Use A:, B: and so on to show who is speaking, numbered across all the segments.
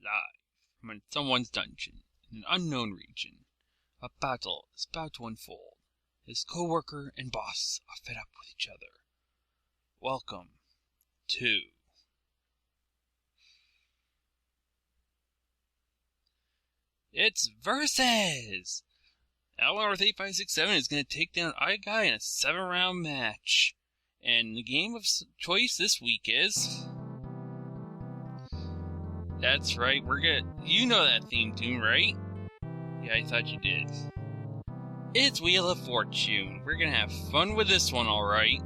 A: live from someone's dungeon in an unknown region. A battle is about to unfold. His co-worker and boss are fed up with each other. Welcome to It's Versus! LWentworth8567 is going to take down iGuy in a 7-round match. And the game of choice this week is... That's right, you know that theme tune, right? Yeah, I thought you did. It's Wheel of Fortune. We're gonna have fun with this one, alright?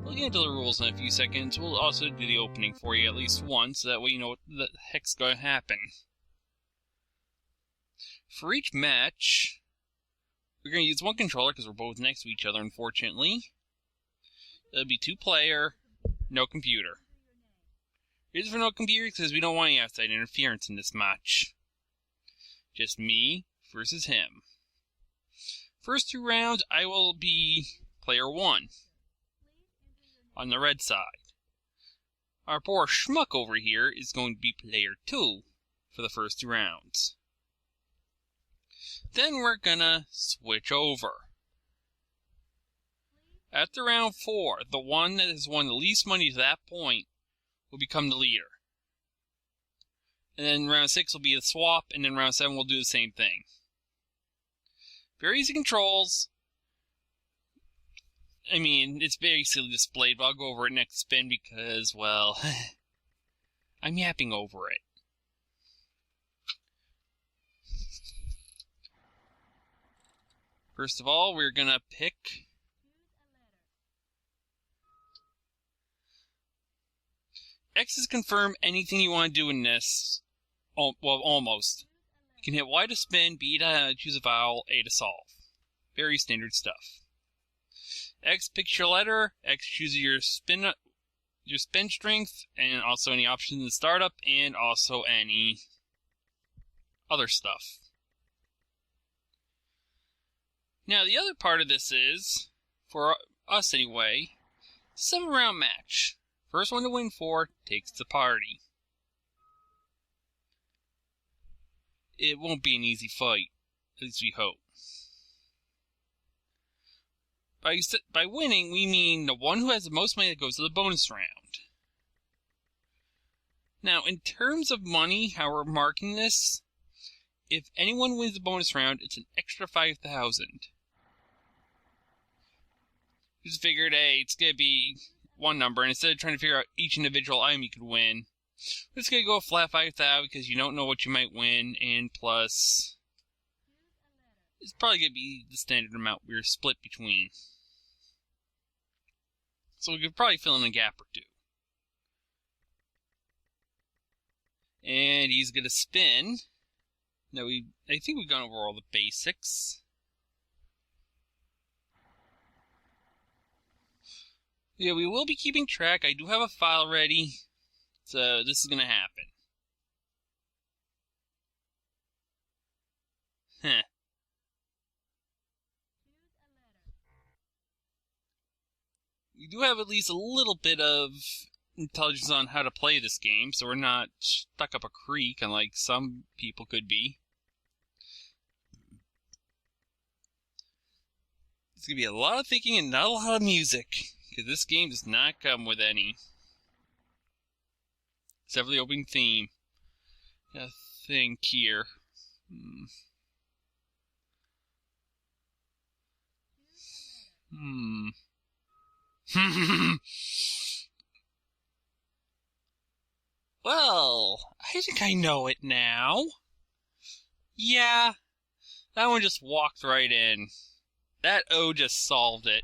A: We'll get into the rules in a few seconds. We'll also do the opening for you at least once, so that way you know what the heck's gonna happen. For each match, we're gonna use one controller because we're both next to each other, unfortunately. It'll be 2-player, no computer. Reason for no computer because we don't want any outside interference in this match. Just me versus him. First 2 rounds, I will be player 1 on the red side. Our poor schmuck over here is going to be player 2 for the first 2 rounds. Then we're gonna switch over. After round 4, the one that has won the least money to that point will become the leader. And then round 6 will be the swap, and then round 7 we'll do the same thing. Very easy controls. I mean, it's basically displayed, but I'll go over it next spin because, well, I'm yapping over it. First of all, we're gonna pick... X is confirm anything you want to do in this. Well, almost. You can hit Y to spin, B to choose a vowel, A to solve. Very standard stuff. X picks your letter, X chooses your spin strength, and also any options in the startup, and also any other stuff. Now, the other part of this is, for us anyway, 7-round match. First one to win 4 takes the party. It won't be an easy fight, at least we hope. By winning, we mean the one who has the most money that goes to the bonus round. Now, in terms of money, how we're marking this, if anyone wins the bonus round, it's an extra 5,000. Just figured, hey, it's going to be one number, and instead of trying to figure out each individual item you could win, we're just going to go a flat 5,000 because you don't know what you might win, and plus, it's probably going to be the standard amount we're split between. So we could probably fill in a gap or 2. And he's going to spin. Now, I think we've gone over all the basics. Yeah, we will be keeping track. I do have a file ready, so this is going to happen. Huh. We do have at least a little bit of intelligence on how to play this game, so we're not stuck up a creek unlike some people could be. It's going to be a lot of thinking and not a lot of music. Because this game does not come with any. Except for the opening theme. I think here. Well, I think I know it now. Yeah, that one just walked right in. That O just solved it.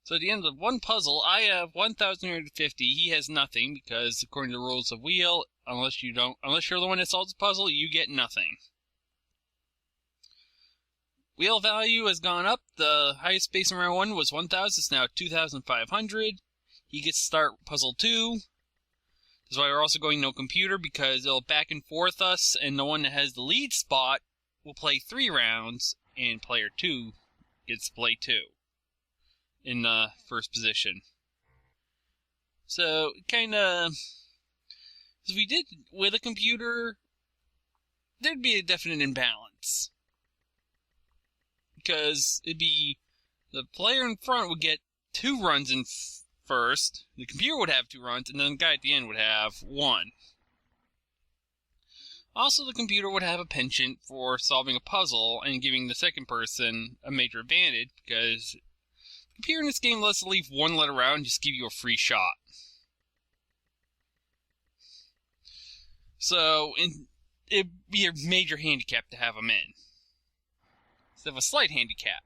A: So at the end of one puzzle, I have 1,150. He has nothing because, according to the rules of Wheel, unless you're the one that solves the puzzle, you get nothing. Wheel value has gone up. The highest base in round 1 was 1,000. It's now 2,500. He gets to start puzzle 2. That's why we're also going no computer, because it'll back and forth us, and the one that has the lead spot will play 3 rounds, and player 2 gets to play 2. In first position. So, kind of If we did with a computer, there'd be a definite imbalance. Because it'd be the player in front would get 2 runs in first, the computer would have 2 runs, and then the guy at the end would have 1. Also, the computer would have a penchant for solving a puzzle and giving the second person a major advantage, because the computer in this game lets to leave 1 letter out and just give you a free shot. So, it'd be a major handicap to have them in, instead of a slight handicap.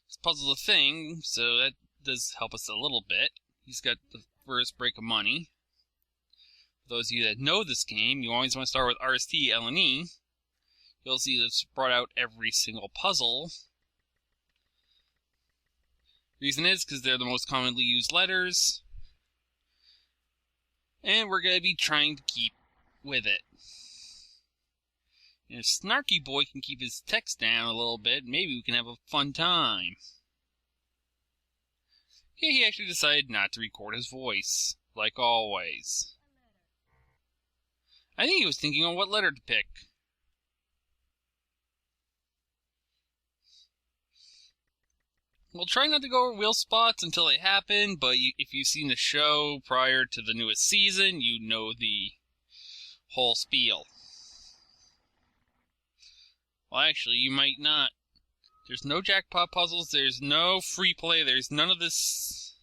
A: This puzzle's a thing, so that does help us a little bit. He's got the first break of money. For those of you that know this game, you always want to start with RST, L, and E. You'll see that's brought out every single puzzle. The reason is because they're the most commonly used letters. And we're going to be trying to keep with it. And if Snarky Boy can keep his text down a little bit, maybe we can have a fun time. Yeah, he actually decided not to record his voice, like always. I think he was thinking on what letter to pick. We'll try not to go over wheel spots until they happen, but if you've seen the show prior to the newest season, you know the whole spiel. Well, actually, you might not. There's no jackpot puzzles, there's no free play, there's none of this.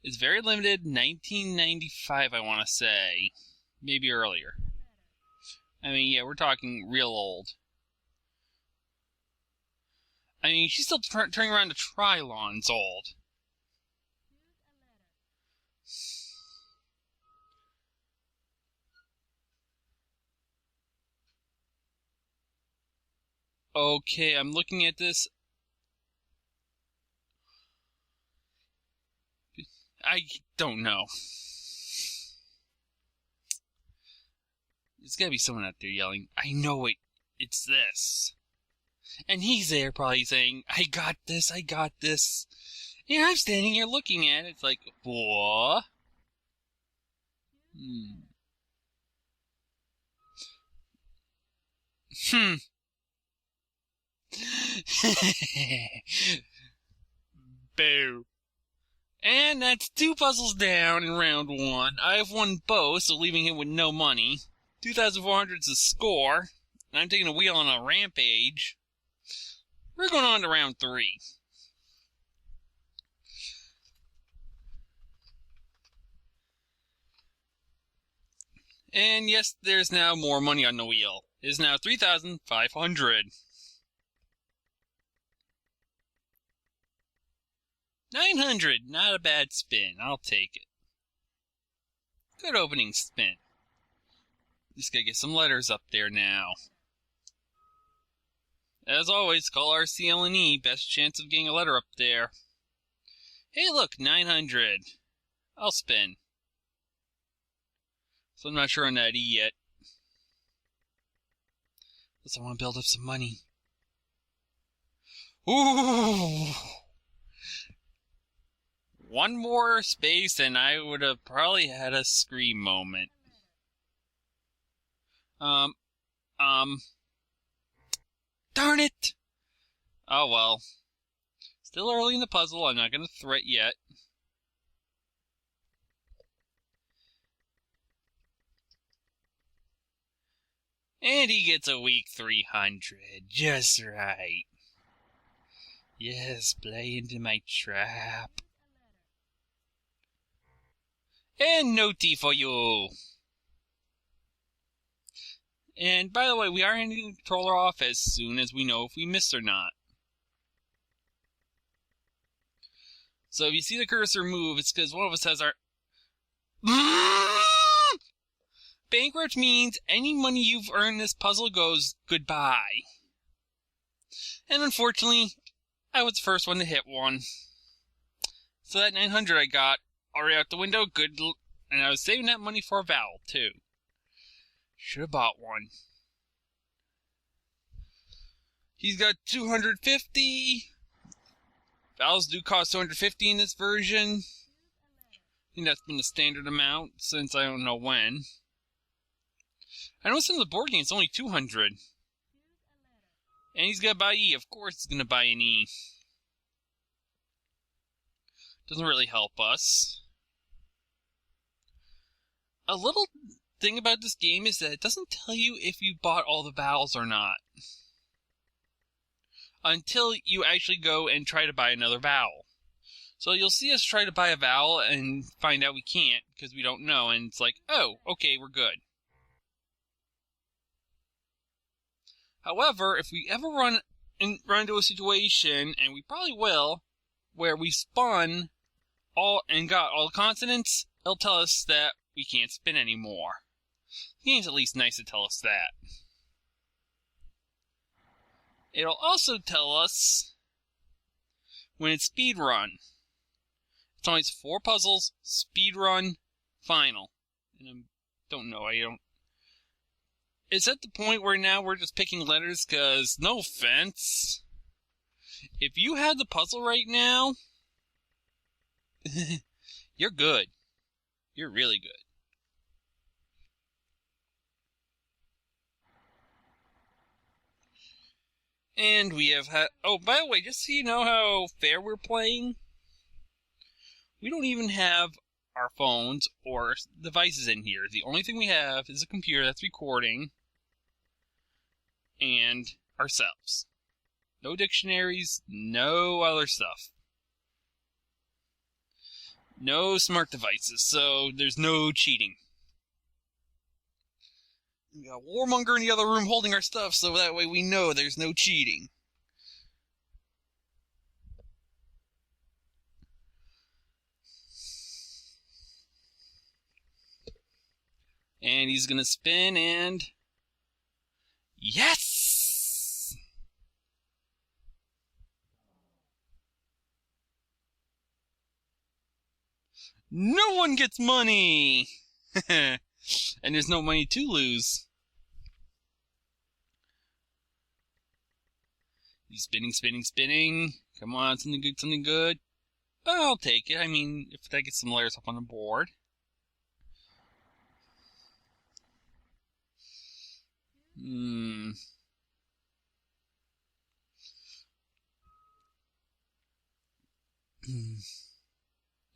A: It's very limited, 1995 I want to say. Maybe earlier. I mean, yeah, we're talking real old. I mean, she's still turning around to Trilon's old. Okay, I'm looking at this. I don't know. There's gotta be someone out there yelling, I know it, it's this. And he's there probably saying, I got this, I got this. And I'm standing here looking at it, it's like, what? Boo. And that's 2 puzzles down in round 1. I've won both, so leaving him with no money. 2,400 is the score. And I'm taking a wheel on a rampage. We're going on to round 3. And yes, there's now more money on the wheel. It is now 3,500. 900, not a bad spin. I'll take it. Good opening spin. Just gotta get some letters up there now. As always, call RCLNE. Best chance of getting a letter up there. Hey, look, 900. I'll spin. So I'm not sure on that E yet. Because I want to build up some money. Ooh! 1 more space and I would have probably had a scream moment. Darn it! Oh well. Still early in the puzzle, I'm not going to threat yet. And he gets a weak 300. Just right. Yes, play into my trap. And no tea for you. And by the way, we are handing the controller off as soon as we know if we missed or not. So if you see the cursor move, it's because one of us has our... Bankrupt means any money you've earned this puzzle goes goodbye. And unfortunately, I was the first one to hit one. So that 900 I got already out the window, good, and I was saving that money for a vowel too. Should have bought one. He's got 250. Vowels do cost 250 in this version. I think that's been the standard amount since I don't know when. I know some of the board games only 200. And he's gonna buy E. Of course he's gonna buy an E. Doesn't really help us. A little thing about this game is that it doesn't tell you if you bought all the vowels or not. Until you actually go and try to buy another vowel. So you'll see us try to buy a vowel and find out we can't because we don't know. And it's like, oh, okay, we're good. However, if we ever run into a situation, and we probably will, where we spun all and got all the consonants, it'll tell us that we can't spin anymore. The game's at least nice to tell us that. It'll also tell us when it's speedrun. It's only 4 puzzles, speedrun, final. And I don't know, It's at the point where now we're just picking letters because, no offense, if you had the puzzle right now, you're good. You're really good. And we have had... Oh, by the way, just so you know how fair we're playing, we don't even have our phones or devices in here. The only thing we have is a computer that's recording and ourselves. No dictionaries, no other stuff. No smart devices, so there's no cheating. We got a warmonger in the other room holding our stuff, so that way we know there's no cheating. And he's gonna spin and... Yes! No one gets money! And there's no money to lose. He's spinning, spinning, spinning. Come on, something good, something good. I'll take it. I mean, if that gets some layers up on the board.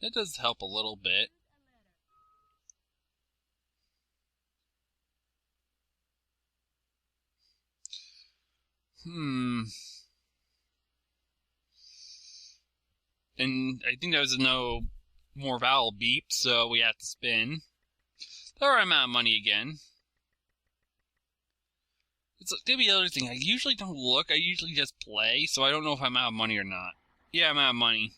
A: That does help a little bit. And I think there was no more vowel beep, so we have to spin. There I'm out of money again. It's gonna be the other thing. I usually don't look. I usually just play, so I don't know if I'm out of money or not. Yeah, I'm out of money.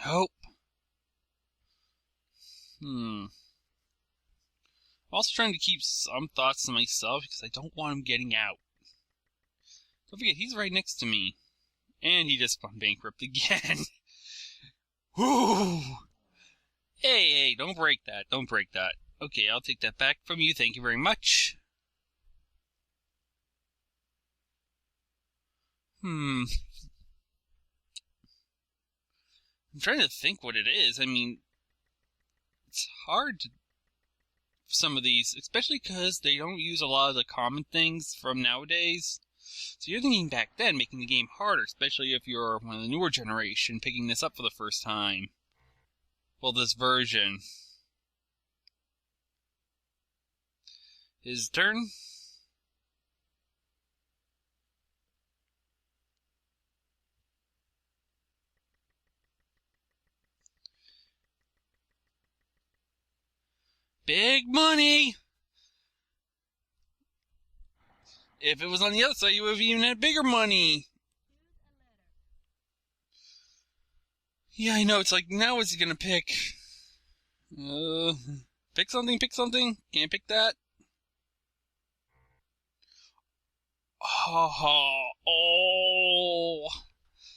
A: Nope. I'm also trying to keep some thoughts to myself because I don't want him getting out. Don't forget, he's right next to me. And he just went bankrupt again. Whoo! Hey, don't break that. Don't break that. Okay, I'll take that back from you. Thank you very much. I'm trying to think what it is. I mean, it's hard to... Some of these, especially because they don't use a lot of the common things from nowadays. So you're thinking back then, making the game harder, especially if you're one of the newer generation picking this up for the first time. Well, this version. His turn. Big money! If it was on the other side, you would have even had bigger money. Yeah, I know. It's like, now what's he gonna pick? Pick something, pick something. Can't pick that. Oh,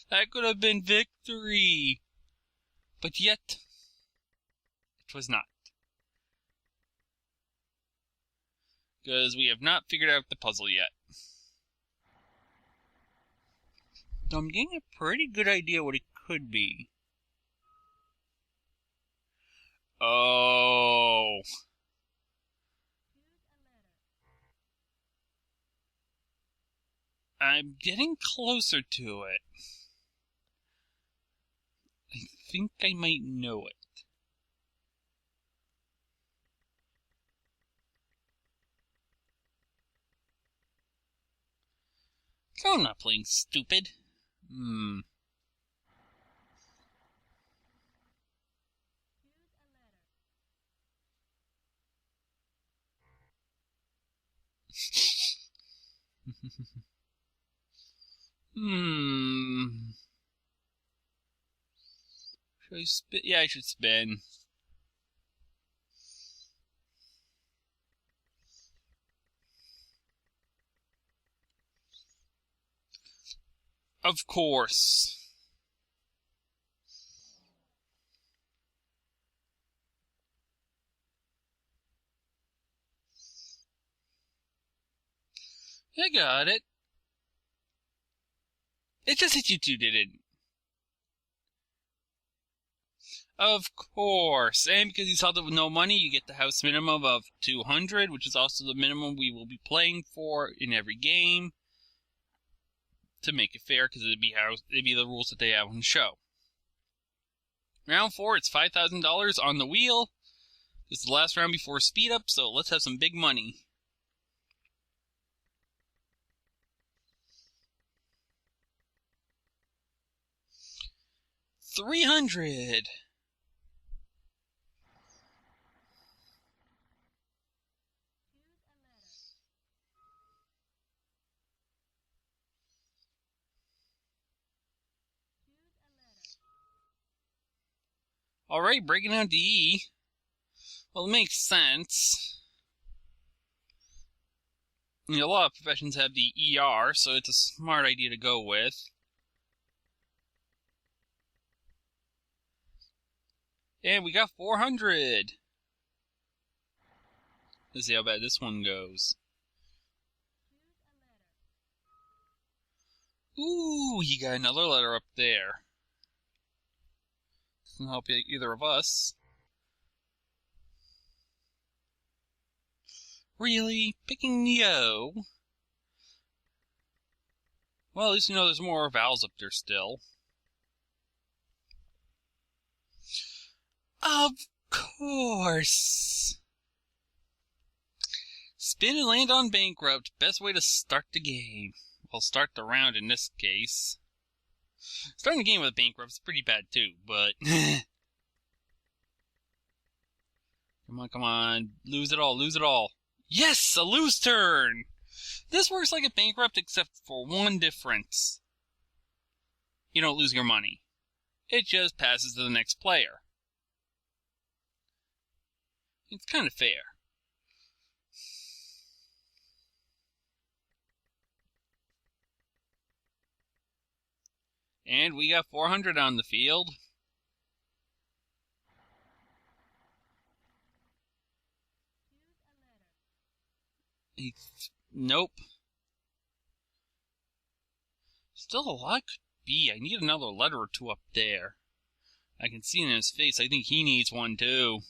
A: that could have been victory. But yet, it was not. because we have not figured out the puzzle yet. So I'm getting a pretty good idea what it could be. Oh. I'm getting closer to it. I think I might know it. So I'm not playing stupid. Should I spin? Yeah, I should spin. Of course. I got it. It just hit you two, didn't. Of course. And because you solved it with no money, you get the house minimum of 200, which is also the minimum we will be playing for in every game. To make it fair, because it'd be the rules that they have on the show. Round 4, it's $5,000 on the wheel. This is the last round before speed up, so let's have some big money. $300. Alright, breaking down to E. Well, it makes sense. You know, a lot of professions have the ER, so it's a smart idea to go with. And we got 400. Let's see how bad this one goes. Ooh, you got another letter up there. Doesn't help either of us. Really? Picking the O? Well, at least you know there's more vowels up there still. Of course! Spin and land on bankrupt. Best way to start the game. Well, start the round in this case. Starting the game with a bankrupt is pretty bad too, but... Come on, come on. Lose it all, lose it all. Yes! A lose turn! This works like a bankrupt except for one difference. You don't lose your money. It just passes to the next player. It's kind of fair. And we got 400 on the field. Nope. Still a lot could be. I need another letter or two up there. I can see in his face. I think he needs one too.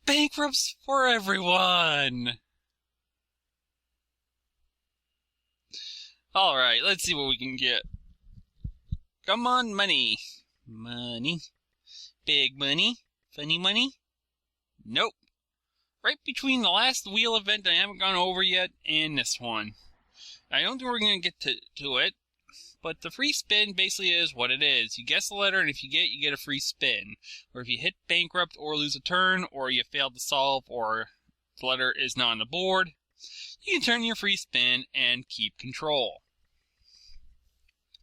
A: Bankrupts for everyone! Alright, let's see what we can get. Come on, money. Money. Big money. Funny money. Nope. Right between the last wheel event I haven't gone over yet and this one. I don't think we're going to get to it, but the free spin basically is what it is. You guess the letter, and if you get a free spin. Or if you hit bankrupt or lose a turn, or you fail to solve, or the letter is not on the board, you can turn your free spin and keep control.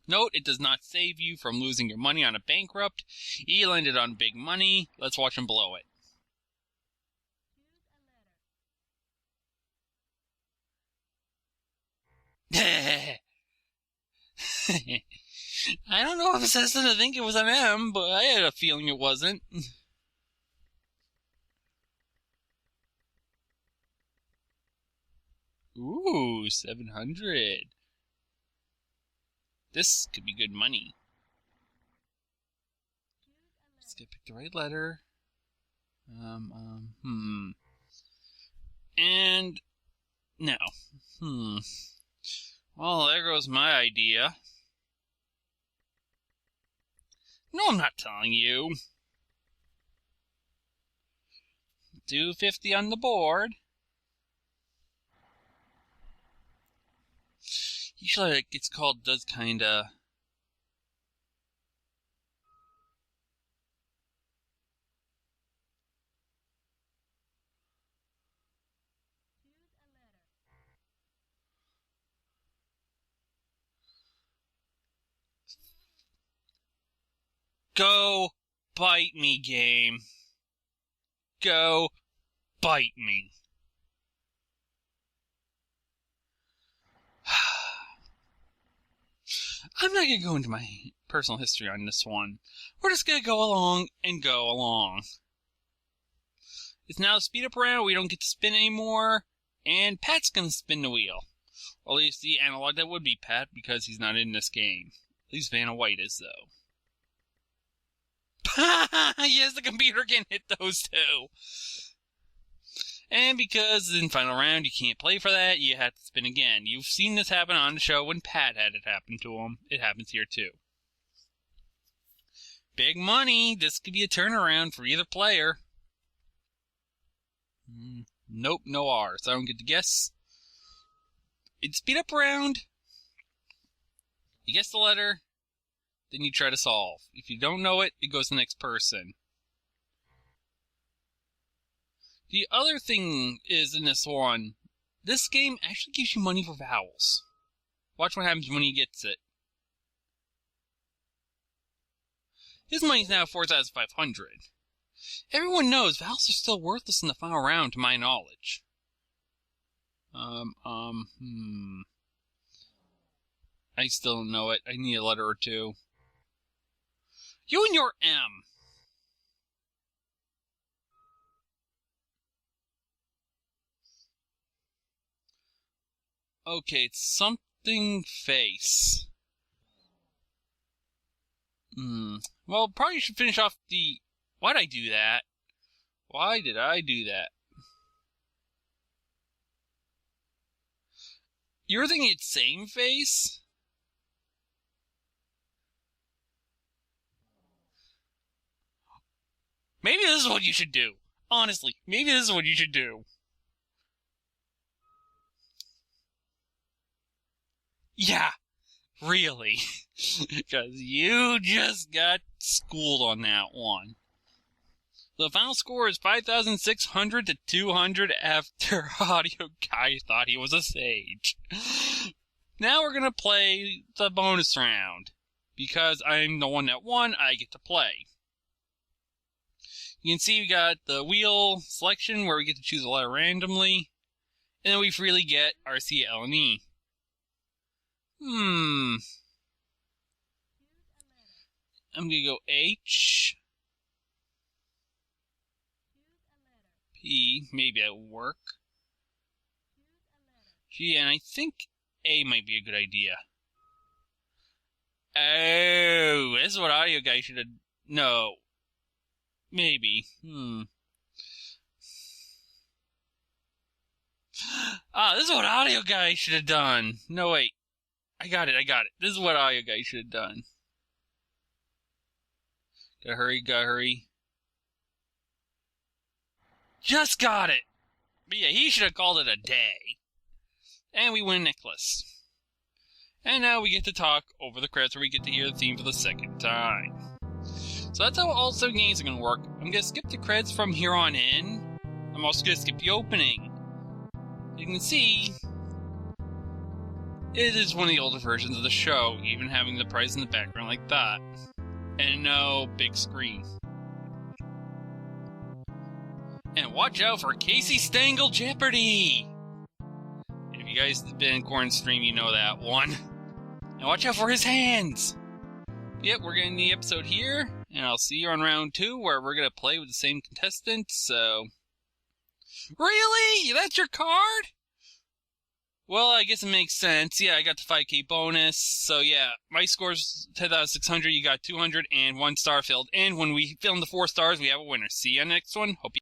A: Note, it does not save you from losing your money on a bankrupt. He landed on big money. Let's watch him blow it. I don't know if it says that I think it was an M, but I had a feeling it wasn't. Ooh, 700. This could be good money. Let's get pick the right letter. And no. Well, there goes my idea. No, I'm not telling you. 250 on the board. Usually it gets called does kinda. Go bite me, game. Go bite me. I'm not going to go into my personal history on this one. We're just going to go along and go along. It's now speed up round. We don't get to spin anymore. And Pat's going to spin the wheel. Or at least the analog that would be Pat because he's not in this game. At least Vanna White is, though. Yes, the computer can hit those two. And because in final round you can't play for that, you have to spin again. You've seen this happen on the show when Pat had it happen to him. It happens here too. Big money. This could be a turnaround for either player. Nope, no R, so I don't get to guess. It's speed up round. You guess the letter, then you try to solve. If you don't know it, it goes to the next person. The other thing is in this one, this game actually gives you money for vowels. Watch what happens when he gets it. His money's now 4,500. Everyone knows vowels are still worthless in the final round, to my knowledge. I still don't know it. I need a letter or two. You and your M. Okay, it's something face. Well, probably should finish off the... Why'd I do that? Why did I do that? You're thinking it's same face? Maybe this is what you should do. Honestly, maybe this is what you should do. Yeah, really. Because you just got schooled on that one. The final score is 5,600 to 200 after Audio Guy thought he was a sage. Now we're going to play the bonus round. Because I'm the one that won, I get to play. You can see we got the wheel selection where we get to choose a letter randomly. And then we freely get R, C, L, and E. I'm going to go H. P. Maybe that will work. G. And I think A might be a good idea. Oh, this is what Audio Guy should have... No. Maybe. This is what Audio Guy should have done. No, wait. I got it. This is what Audio Guy should have done. Gotta hurry. Just got it! But yeah, he should have called it a day. And we win Nicholas. And now we get to talk over the credits where we get to hear the theme for the second time. So that's how all 7 games are going to work. I'm going to skip the credits from here on in. I'm also going to skip the opening. You can see... It is one of the older versions of the show, even having the price in the background like that. And no big screen. And watch out for Casey Stengel Jeopardy! If you guys have been in Corn Stream, you know that one. And watch out for his hands! Yep, we're getting the episode here, and I'll see you on round 2, where we're gonna play with the same contestants. So, really? That's your card? Well, I guess it makes sense. Yeah, I got the 5K bonus. So yeah, my score's 10,600. You got 200 and 1 star filled in. When we fill in the 4 stars, we have a winner. See you next one. Hope you